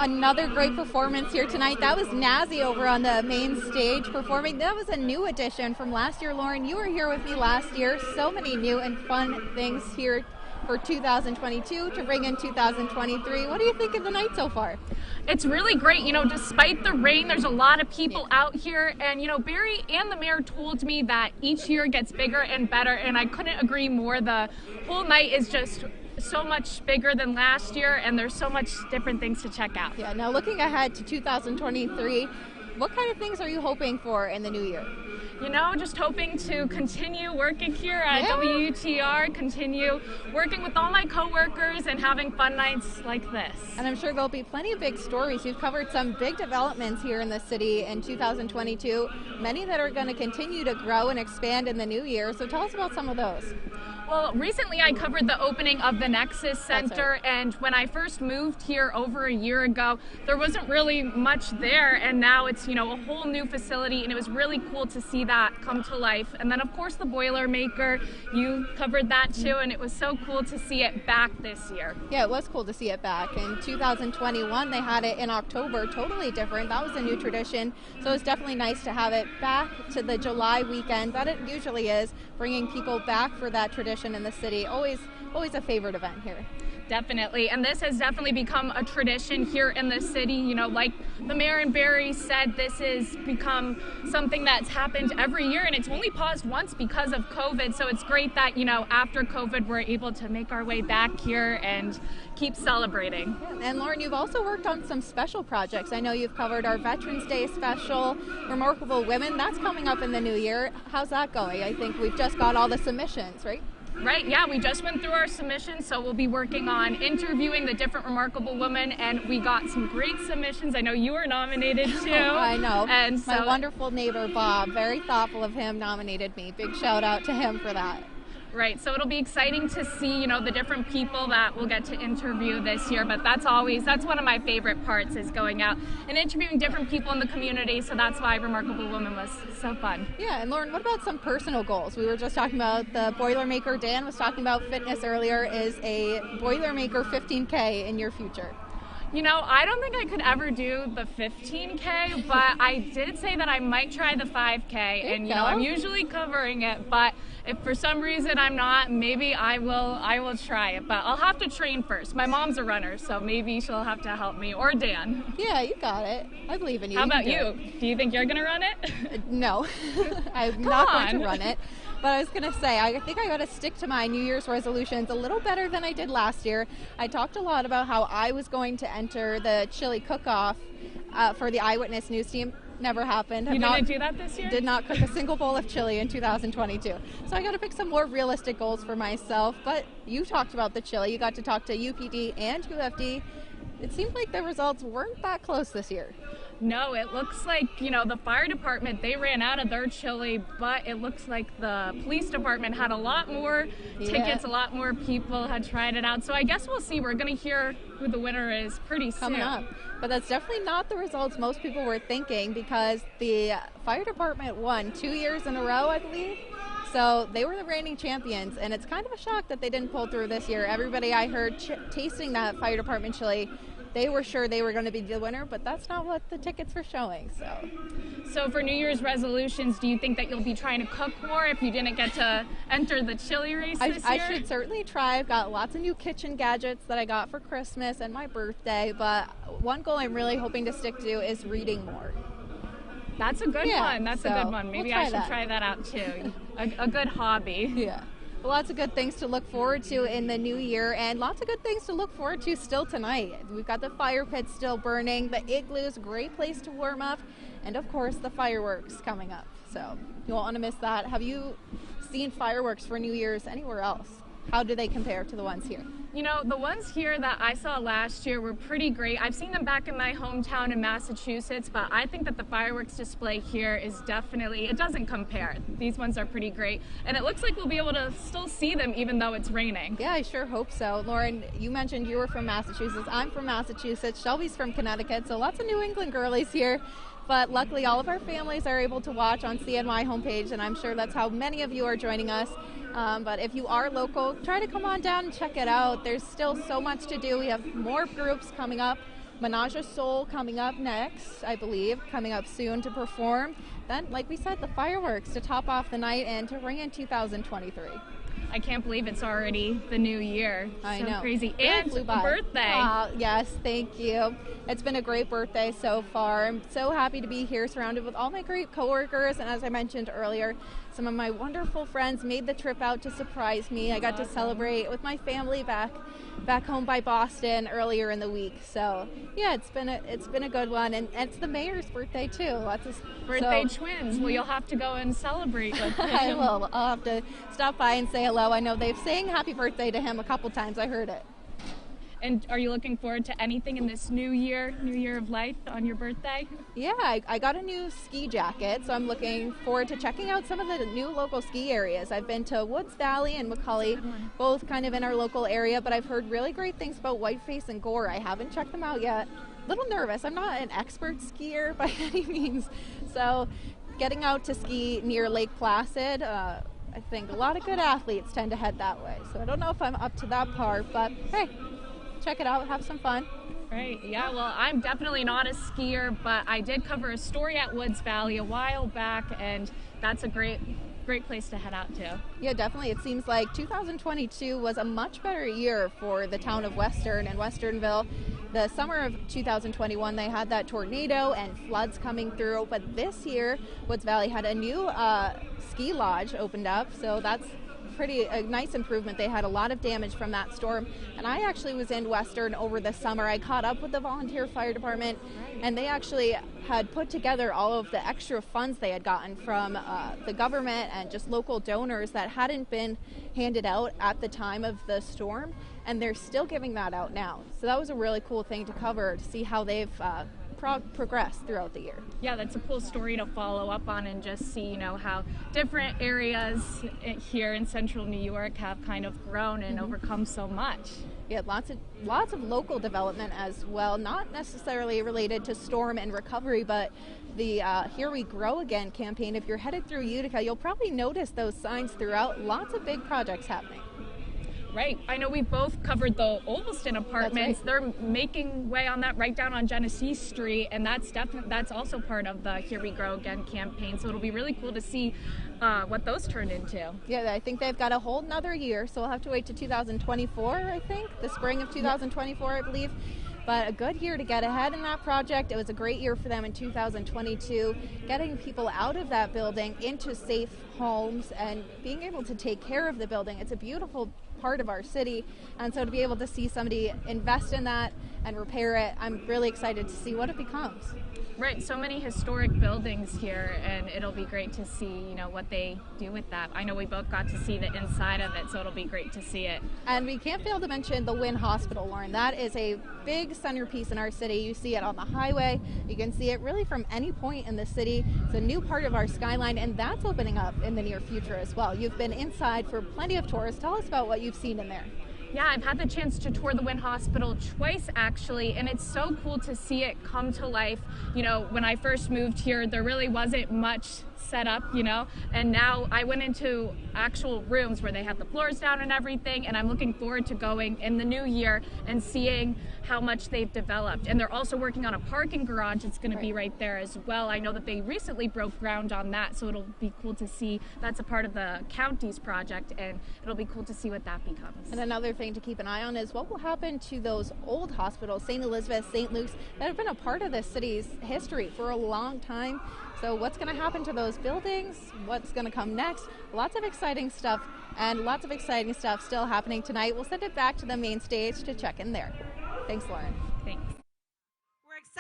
Another great performance here tonight. That was Nazi over on the main stage performing. That was a new addition from last year. Lauren, you were here with me last year. So many new and fun things here for 2022 to bring in 2023. What do you think of the night so far? It's really great. You know, despite the rain, there's a lot of people out here. And, you know, Barry and the mayor told me that each year gets bigger and better. And I couldn't agree more. The whole night is just so much bigger than last year, and there's so much different things to check out. Yeah, now looking ahead to 2023, what kind of things are you hoping for in the new year? You know, just hoping to continue working here at WUTR, continue working with all my coworkers and having fun nights like this. And I'm sure there'll be plenty of big stories. You've covered some big developments here in the city in 2022, many that are going to continue to grow and expand in the new year. So tell us about some of those. Well, recently I covered the opening of the Nexus Center, and when I first moved here over a year ago, there wasn't really much there, and now it's, you know, a whole new facility, and it was really cool to see that come to life. And then, of course, the Boilermaker, you covered that too, and it was so cool to see it back this year. Yeah, it was cool to see it back. In 2021, they had it in October, totally different. That was a new tradition, so it's definitely nice to have it back to the July weekend that it usually is, bringing people back for that tradition in the city. Always a favorite event here. Definitely, and this has definitely become a tradition here in the city. You know, like the mayor and Barry said, this has become something that's happened every year, and it's only paused once because of COVID. So it's great that, you know, after COVID, we're able to make our way back here and keep celebrating. And Lauren, you've also worked on some special projects. I know you've covered our Veterans Day special, Remarkable Women. That's coming up in the new year. How's that going? I think we've just got all the submissions, right? Right, yeah, we just went through our submissions, so we'll be working on interviewing the different remarkable women, and we got some great submissions. I know you were nominated too. I know. And so, my wonderful neighbor Bob, very thoughtful of him, nominated me. Big shout out to him for that. Right, so it'll be exciting to see, you know, the different people that we'll get to interview this year, but that's one of my favorite parts, is going out and interviewing different people in the community, so that's why Remarkable Woman was so fun. Yeah, and Lauren, what about some personal goals? We were just talking about the Boilermaker. Dan was talking about fitness earlier. Is a Boilermaker 15K in your future? You know, I don't think I could ever do the 15K, but I did say that I might try the 5K, and you know, I'm usually covering it, but if for some reason I'm not, maybe I will try it, but I'll have to train first. My mom's a runner, so maybe she'll have to help me, or Dan. Yeah, you got it. I believe in you. How about you? Do you think you're gonna run it? No, I'm not going to run it. But I was going to say, I think I got to stick to my New Year's resolutions a little better than I did last year. I talked a lot about how I was going to enter the chili cook-off for the Eyewitness News team. Never happened. You didn't do that this year? Did not cook a single bowl of chili in 2022. So I got to pick some more realistic goals for myself. But you talked about the chili. You got to talk to UPD and UFD. It seemed like the results weren't that close this year. No, it looks like, you know, the fire department, they ran out of their chili, but it looks like the police department had a lot more tickets, a lot more people had tried it out. So I guess we'll see. We're going to hear who the winner is pretty soon. Coming up. But that's definitely not the results most people were thinking, because the fire department won 2 years in a row, I believe. So they were the reigning champions, and it's kind of a shock that they didn't pull through this year. Everybody I heard tasting that fire department chili, they were sure they were going to be the winner, but that's not what the tickets were showing. So for New Year's resolutions, do you think that you'll be trying to cook more if you didn't get to enter the chili race this year? I should certainly try. I've got lots of new kitchen gadgets that I got for Christmas and my birthday, but one goal I'm really hoping to stick to is reading more. That's a good one. That's a good one. Maybe I should try that out too. A good hobby. Yeah. Lots of good things to look forward to in the new year, and lots of good things to look forward to still tonight. We've got the fire pit still burning, the igloos, great place to warm up, and of course the fireworks coming up. So you won't want to miss that. Have you seen fireworks for New Year's anywhere else? How do they compare to the ones here? You know, the ones here that I saw last year were pretty great. I've seen them back in my hometown in Massachusetts, but I think that the fireworks display here is definitely, it doesn't compare. These ones are pretty great, and it looks like we'll be able to still see them even though it's raining. Yeah, I sure hope so. Lauren, you mentioned you were from Massachusetts. I'm from Massachusetts. Shelby's from Connecticut, so lots of New England girlies here. But luckily, all of our families are able to watch on CNY homepage, and I'm sure that's how many of you are joining us. But if you are local, try to come on down and check it out. There's still so much to do. We have more groups coming up Menage a Soul coming up next, I believe, coming up soon to perform. Then, like we said, the fireworks to top off the night and to ring in 2023. I can't believe it's already the new year. I so know. Crazy. Really And flew by. birthday. Yes, thank you. It's been a great birthday so far. I'm so happy to be here surrounded with all my great coworkers. And as I mentioned earlier, some of my wonderful friends made the trip out to surprise me. I got to celebrate with my family back home by Boston earlier in the week. So yeah, it's been a good one, and it's the mayor's birthday too. Lots of Birthday twins. Well, you'll have to go and celebrate with him. I will. I'll have to stop by and say hello. I know they've sang happy birthday to him a couple times. I heard it. And are you looking forward to anything in this new year of life on your birthday? Yeah, I got a new ski jacket, so I'm looking forward to checking out some of the new local ski areas. I've been to Woods Valley and McCully, both kind of in our local area, but I've heard really great things about Whiteface and Gore. I haven't checked them out yet. A little nervous. I'm not an expert skier by any means, so getting out to ski near Lake Placid, I think a lot of good athletes tend to head that way. So I don't know if I'm up to that part, but hey, check it out, have some fun. Right, yeah, well, I'm definitely not a skier, but I did cover a story at Woods Valley a while back, and that's a great place to head out to. Yeah, definitely. It seems like 2022 was a much better year for the town of Western and Westernville. The summer of 2021, they had that tornado and floods coming through, but this year, Woods Valley had a new ski lodge opened up, so that's a nice improvement. They had a lot of damage from that storm, and I actually was in Western over the summer. I caught up with the volunteer fire department, and they actually had put together all of the extra funds they had gotten from the government and just local donors that hadn't been handed out at the time of the storm, and they're still giving that out now. So that was a really cool thing to cover, to see how they've progressed throughout the year. Yeah, that's a cool story to follow up on and just see, how different areas here in central New York have kind of grown and overcome so much. Yeah, lots of local development as well, not necessarily related to storm and recovery, but the Here We Grow Again campaign. If you're headed through Utica, you'll probably notice those signs throughout. Lots of big projects happening. Right. I know we both covered the Olveston apartments. That's right. They're making way on that right down on Genesee Street, and that's also part of the Here We Grow Again campaign. So it'll be really cool to see what those turned into. Yeah, I think they've got a whole another year, so we'll have to wait to 2024, I think, the spring of 2024, I believe. But a good year to get ahead in that project. It was a great year for them in 2022, getting people out of that building into safe homes and being able to take care of the building. It's a beautiful part of our city, and so to be able to see somebody invest in that and repair it, I'm really excited to see what it becomes. Right, so many historic buildings here, and it'll be great to see, what they do with that. I know we both got to see the inside of it, so it'll be great to see it. And we can't fail to mention the Wynn Hospital, Lauren. That is a big centerpiece in our city. You see it on the highway. You can see it really from any point in the city. It's a new part of our skyline, and that's opening up in the near future as well. You've been inside for plenty of tours. Tell us about what you've seen in there. Yeah, I've had the chance to tour the Wynn Hospital twice actually, and it's so cool to see it come to life. When I first moved here, there really wasn't much set up, and now I went into actual rooms where they have the floors down and everything, and I'm looking forward to going in the new year and seeing how much they've developed. And they're also working on a parking garage. It's going to be right there as well. I know that they recently broke ground on that, so it'll be cool to see. That's a part of the county's project, and it'll be cool to see what that becomes. And another thing to keep an eye on is what will happen to those old hospitals, St. Elizabeth, St. Luke's, that have been a part of the city's history for a long time. So what's going to happen to those buildings? What's going to come next? Lots of exciting stuff, and lots of exciting stuff still happening tonight. We'll send it back to the main stage to check in there. Thanks, Lauren. Thanks.